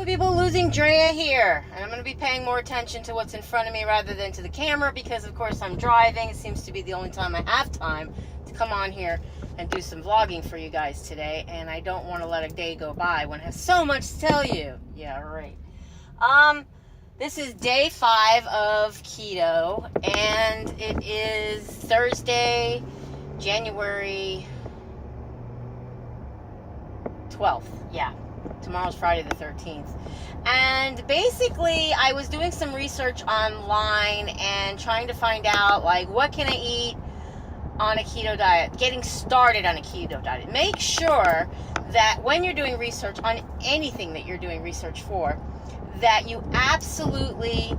Hello people, Losing Drea here, and I'm going to be paying more attention to what's in front of me rather than to the camera because of course I'm driving. It seems to be the only time I have time to come on here and do some vlogging for you guys today, and I don't want to let a day go by when I have so much to tell you. Yeah, right. This is day 5 of keto, and it is Thursday, January 12th. Yeah. Tomorrow's Friday the 13th. And basically, I was doing some research online and trying to find out, like, what can I eat on a keto diet? Getting started on a keto diet. Make sure that when you're doing research on anything that you're doing research for, that you absolutely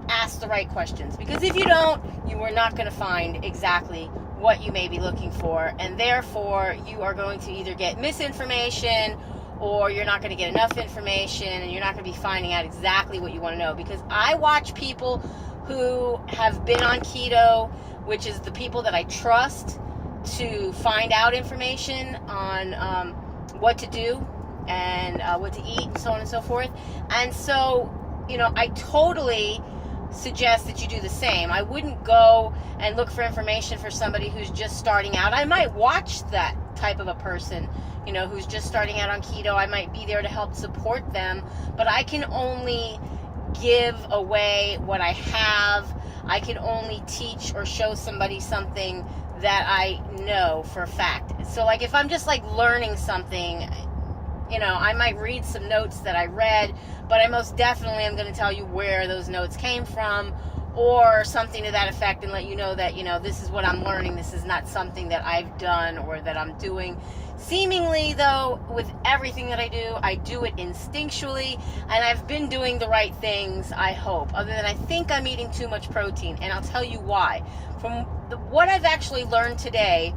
ask the right questions. Because if you don't, you are not going to find exactly what you may be looking for. And therefore, you are going to either get misinformation, or you're not going to get enough information, and you're not going to be finding out exactly what you want to know. Because I watch people who have been on keto, which is the people that I trust to find out information on what to do and what to eat and so on and so forth. And so, you know, I totally suggest that you do the same. I wouldn't go and look for information for somebody who's just starting out. I might watch that type of a person, you know, who's just starting out on keto. I might be there to help support them, but I can only give away what I have. I can only teach or show somebody something that I know for a fact. So like if I'm just like learning something, you know, I might read some notes that I read, but I most definitely am going to tell you where those notes came from or something to that effect, and let you know that, you know, this is what I'm learning. This is not something that I've done or that I'm doing. Seemingly, though, with everything that I do it instinctually, and I've been doing the right things, I hope, other than I think I'm eating too much protein, and I'll tell you why. From what I've actually learned today,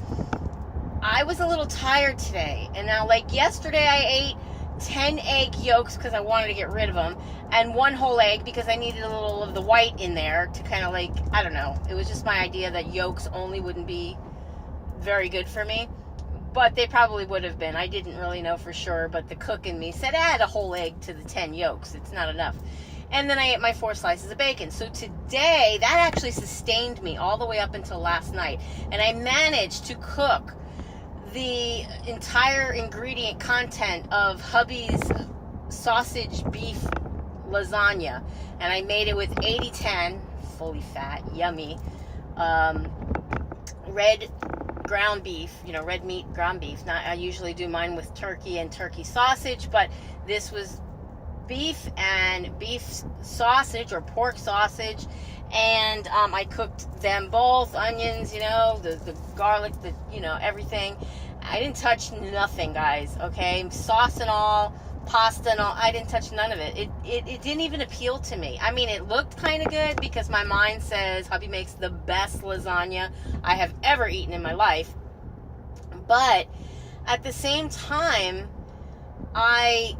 I was a little tired today, and now, like yesterday, I ate 10 egg yolks because I wanted to get rid of them, and 1 whole egg because I needed a little of the white in there to kind of like, I don't know, it was just my idea that yolks only wouldn't be very good for me, but they probably would have been. I didn't really know for sure, but the cook in me said add a whole egg to the 10 yolks, it's not enough. And then I ate my 4 slices of bacon. So today, that actually sustained me all the way up until last night, and I managed to cook the entire ingredient content of hubby's sausage beef lasagna, and I made it with 80-10, fully fat, yummy, red ground beef, you know, red meat ground beef. Not, I usually do mine with turkey and turkey sausage, but this was beef and beef sausage or pork sausage, and I cooked them both, onions, you know, the garlic, the, you know, everything. I didn't touch nothing, guys, okay? Sauce and all, pasta and all, I didn't touch none of it. It didn't even appeal to me. I mean, it looked kind of good because my mind says hubby makes the best lasagna I have ever eaten in my life. But at the same time, I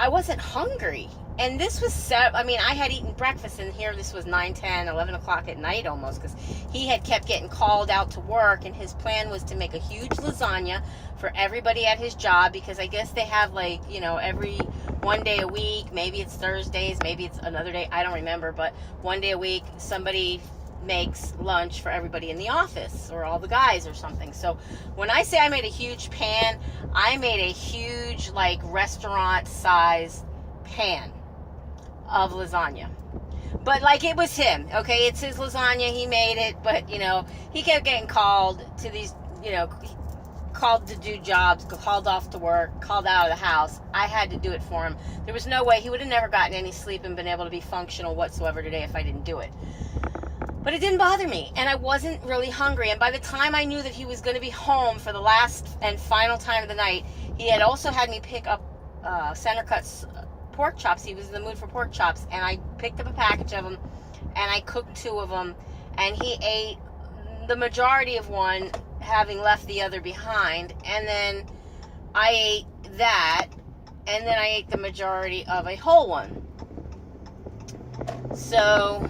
wasn't hungry. And this was, I mean, I had eaten breakfast in here. This was 9, 10, 11 o'clock at night almost, because he had kept getting called out to work, and his plan was to make a huge lasagna for everybody at his job, because I guess they have, like, you know, every one day a week, maybe it's Thursdays, maybe it's another day, I don't remember, but one day a week somebody makes lunch for everybody in the office, or all the guys or something. So when I say I made a huge pan, I made a huge, like, restaurant size pan of lasagna. But like, it was him, okay? It's his lasagna, he made it, but you know, he kept getting called to these, you know, called to do jobs, called off to work, called out of the house. I had to do it for him. There was no way he would have never gotten any sleep and been able to be functional whatsoever today if I didn't do it. But it didn't bother me, and I wasn't really hungry. And by the time I knew that he was going to be home for the last and final time of the night, he had also had me pick up center cuts pork chops. He was in the mood for pork chops, and I picked up a package of them, and I cooked 2 of them, and he ate the majority of one, having left the other behind, and then I ate that, and then I ate the majority of a whole one. So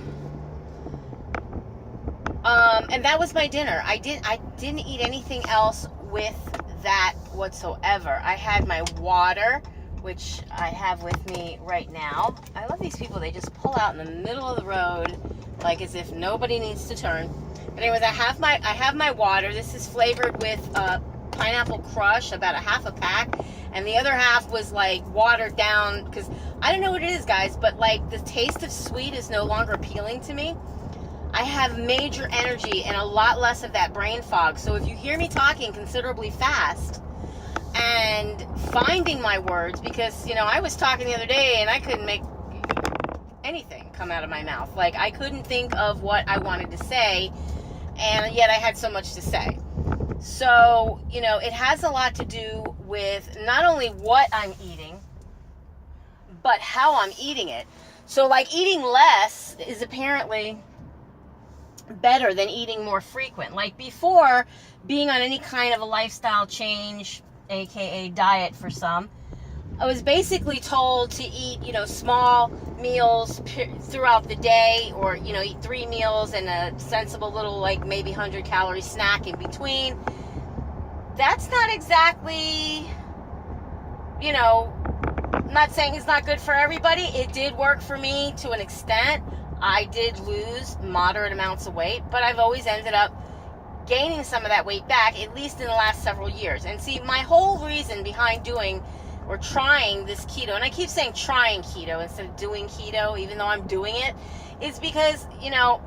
and that was my dinner. I didn't eat anything else with that whatsoever. I had my water, which I have with me right now. I love these people. They just pull out in the middle of the road like as if nobody needs to turn. But anyways, I have my water. This is flavored with pineapple crush, about a half a pack, and the other half was like watered down because I don't know what it is, guys, but like the taste of sweet is no longer appealing to me. I have major energy and a lot less of that brain fog. So if you hear me talking considerably fast and finding my words, because, you know, I was talking the other day and I couldn't make anything come out of my mouth. Like, I couldn't think of what I wanted to say, and yet I had so much to say. So, you know, it has a lot to do with not only what I'm eating, but how I'm eating it. So, like, eating less is apparently better than eating more frequent. Like, before, being on any kind of a lifestyle change, aka diet for some, I was basically told to eat, you know, small meals throughout the day, or, you know, eat 3 meals and a sensible little, like, maybe 100-calorie snack in between. That's not exactly, you know, I'm not saying it's not good for everybody. It did work for me to an extent. I did lose moderate amounts of weight, but I've always ended up gaining some of that weight back, at least in the last several years. And see, my whole reason behind doing or trying this keto, and I keep saying trying keto instead of doing keto, even though I'm doing it, is because, you know,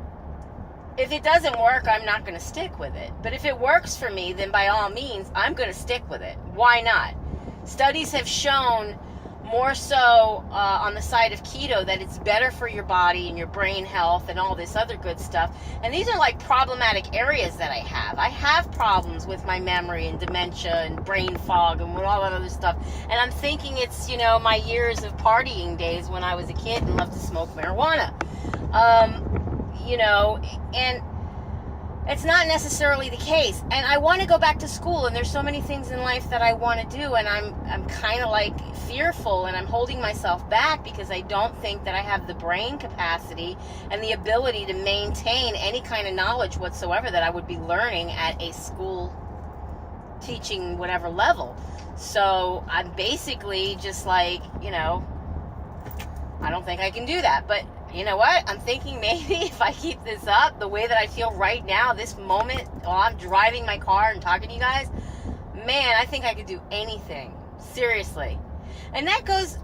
if it doesn't work, I'm not going to stick with it. But if it works for me, then by all means, I'm going to stick with it. Why not? Studies have shown more so on the side of keto that it's better for your body and your brain health and all this other good stuff. And these are like problematic areas that I have. I have problems with my memory and dementia and brain fog and all that other stuff. And I'm thinking it's, you know, my years of partying days when I was a kid and loved to smoke marijuana. You know, and it's not necessarily the case. And I want to go back to school, and there's so many things in life that I want to do, and I'm kind of like fearful, and I'm holding myself back because I don't think that I have the brain capacity and the ability to maintain any kind of knowledge whatsoever that I would be learning at a school teaching whatever level. So I'm basically just like, you know, I don't think I can do that. But you know what? I'm thinking maybe if I keep this up, the way that I feel right now, this moment, while I'm driving my car and talking to you guys, man, I think I could do anything. Seriously. And that goes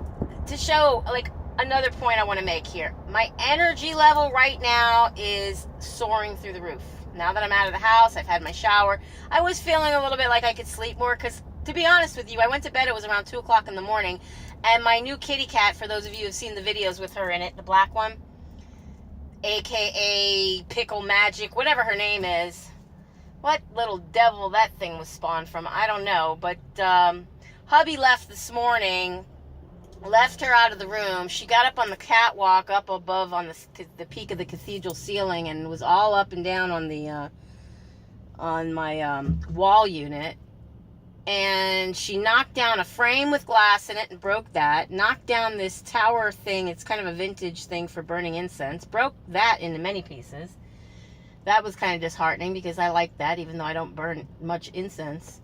to show, like, another point I want to make here. My energy level right now is soaring through the roof. Now that I'm out of the house, I've had my shower, I was feeling a little bit like I could sleep more because, to be honest with you, I went to bed, it was around 2 o'clock in the morning, and my new kitty cat, for those of you who've seen the videos with her in it, the black one, aka Pickle Magic, whatever her name is, what little devil that thing was spawned from, I don't know, but hubby left this morning, left her out of the room. She got up on the catwalk up above on the peak of the cathedral ceiling and was all up and down on the on my wall unit. And she knocked down a frame with glass in it and broke that. Knocked down this tower thing. It's kind of a vintage thing for burning incense. Broke that into many pieces. That was kind of disheartening because I like that, even though I don't burn much incense.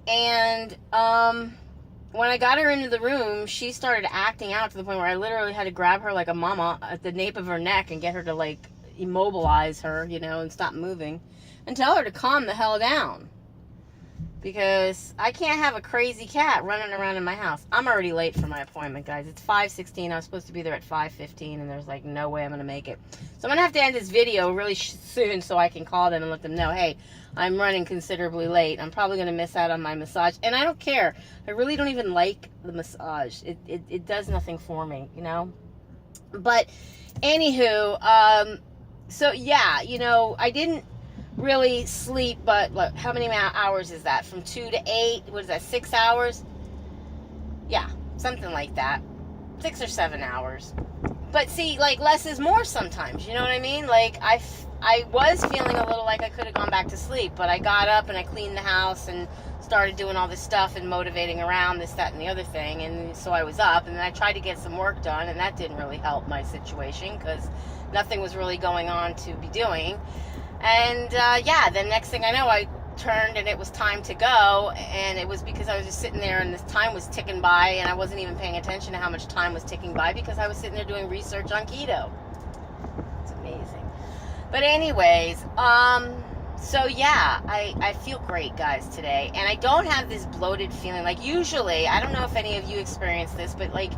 And when I got her into the room, she started acting out to the point where I literally had to grab her like a mama at the nape of her neck and get her to, like, immobilize her, you know, and stop moving. And tell her to calm the hell down. Because I can't have a crazy cat running around in my house. I'm already late for my appointment, guys. It's 5:16. I was supposed to be there at 5:15, and there's like no way I'm going to make it. So I'm going to have to end this video really soon so I can call them and let them know, hey, I'm running considerably late. I'm probably going to miss out on my massage. And I don't care. I really don't even like the massage. It does nothing for me, you know? But anywho, so yeah, you know, I didn't really sleep, but look, how many hours is that? From 2 to 8? What is that, 6 hours? Yeah, something like that. 6 or 7 hours. But see, like, less is more sometimes, you know what I mean? Like, I was feeling a little like I could have gone back to sleep, but I got up and I cleaned the house and started doing all this stuff and motivating around this, that, and the other thing, and so I was up, and then I tried to get some work done, and that didn't really help my situation, because nothing was really going on to be doing. And yeah, then next thing I know, I turned and it was time to go, and it was because I was just sitting there and this time was ticking by and I wasn't even paying attention to how much time was ticking by because I was sitting there doing research on keto. It's amazing. But anyways, so yeah, I feel great, guys, today, and I don't have this bloated feeling. Like usually, I don't know if any of you experience this, but like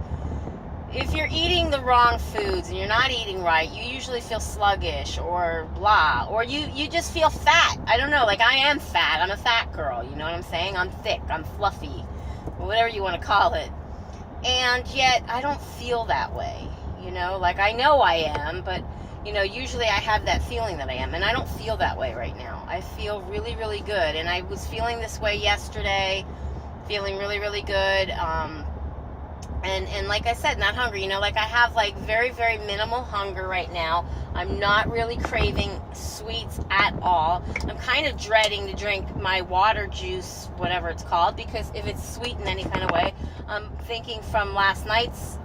if you're eating the wrong foods and you're not eating right, you usually feel sluggish or blah, or you just feel fat. I don't know, like I am fat. I'm a fat girl, you know what I'm saying? I'm thick, I'm fluffy, whatever you want to call it. And yet I don't feel that way, you know? Like I know I am, but you know, usually I have that feeling that I am, and I don't feel that way right now. I feel really, really good, and I was feeling this way yesterday, feeling really, really good. And like I said, not hungry. You know, like I have like very, very minimal hunger right now. I'm not really craving sweets at all. I'm kind of dreading to drink my water juice, whatever it's called, because if it's sweet in any kind of way, I'm thinking from last night's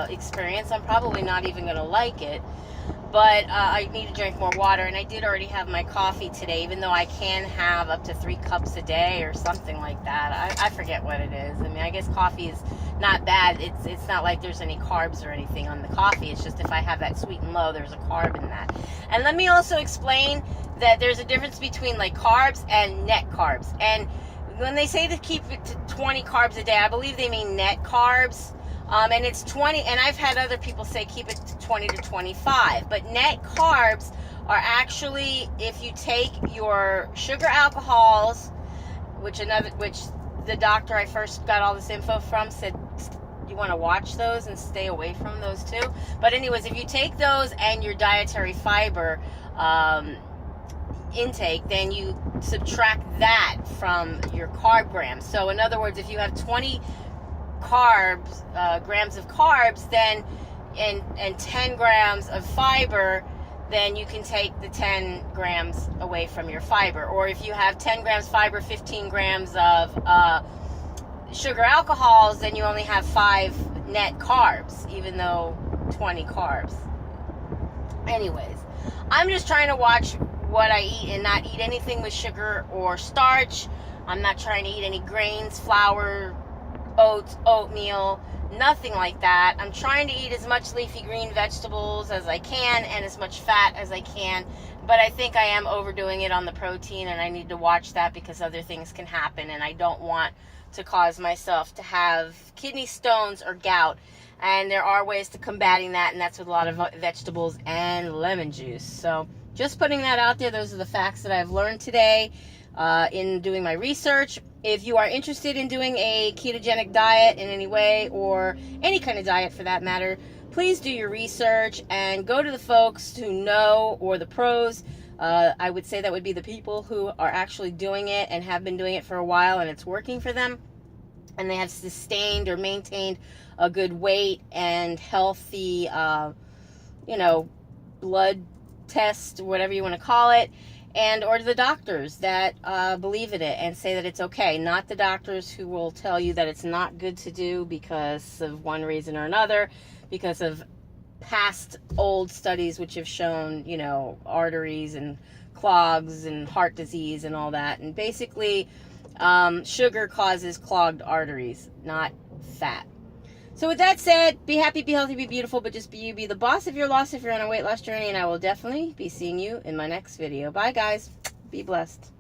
experience, I'm probably not even going to like it. But I need to drink more water, and I did already have my coffee today, even though I can have up to 3 cups a day or something like that. I forget what it is. I mean, I guess coffee is not bad. It's not like there's any carbs or anything on the coffee. It's just if I have that sweet and low, there's a carb in that. And let me also explain that there's a difference between like carbs and net carbs. And when they say to keep it to 20 carbs a day, I believe they mean net carbs. And it's 20, and I've had other people say keep it to 20 to 25. But net carbs are actually, if you take your sugar alcohols, which the doctor I first got all this info from said you want to watch those and stay away from those too. But anyways, if you take those and your dietary fiber intake, then you subtract that from your carb grams. So in other words, if you have 20 grams of carbs, then and 10 grams of fiber, then you can take the 10 grams away from your fiber. Or if you have 10 grams fiber, 15 grams of sugar alcohols, then you only have 5 net carbs, even though 20 carbs. Anyways, I'm just trying to watch what I eat and not eat anything with sugar or starch. I'm not trying to eat any grains, flour, oats, oatmeal, nothing like that. I'm trying to eat as much leafy green vegetables as I can and as much fat as I can, but I think I am overdoing it on the protein, and I need to watch that because other things can happen, and I don't want to cause myself to have kidney stones or gout. And there are ways to combating that, and that's with a lot of vegetables and lemon juice. So just putting that out there. Those are the facts that I've learned today in doing my research. If you are interested in doing a ketogenic diet in any way, or any kind of diet for that matter, please do your research and go to the folks who know, or the pros. I would say that would be the people who are actually doing it and have been doing it for a while and it's working for them, and they have sustained or maintained a good weight and healthy, blood test, whatever you want to call it. And or the doctors that believe in it and say that it's okay. Not the doctors who will tell you that it's not good to do because of one reason or another, because of past old studies which have shown, arteries and clogs and heart disease and all that. And basically, sugar causes clogged arteries, not fat. So with that said, be happy, be healthy, be beautiful, but just be you, be the boss if you're lost, if you're on a weight loss journey, and I will definitely be seeing you in my next video. Bye, guys. Be blessed.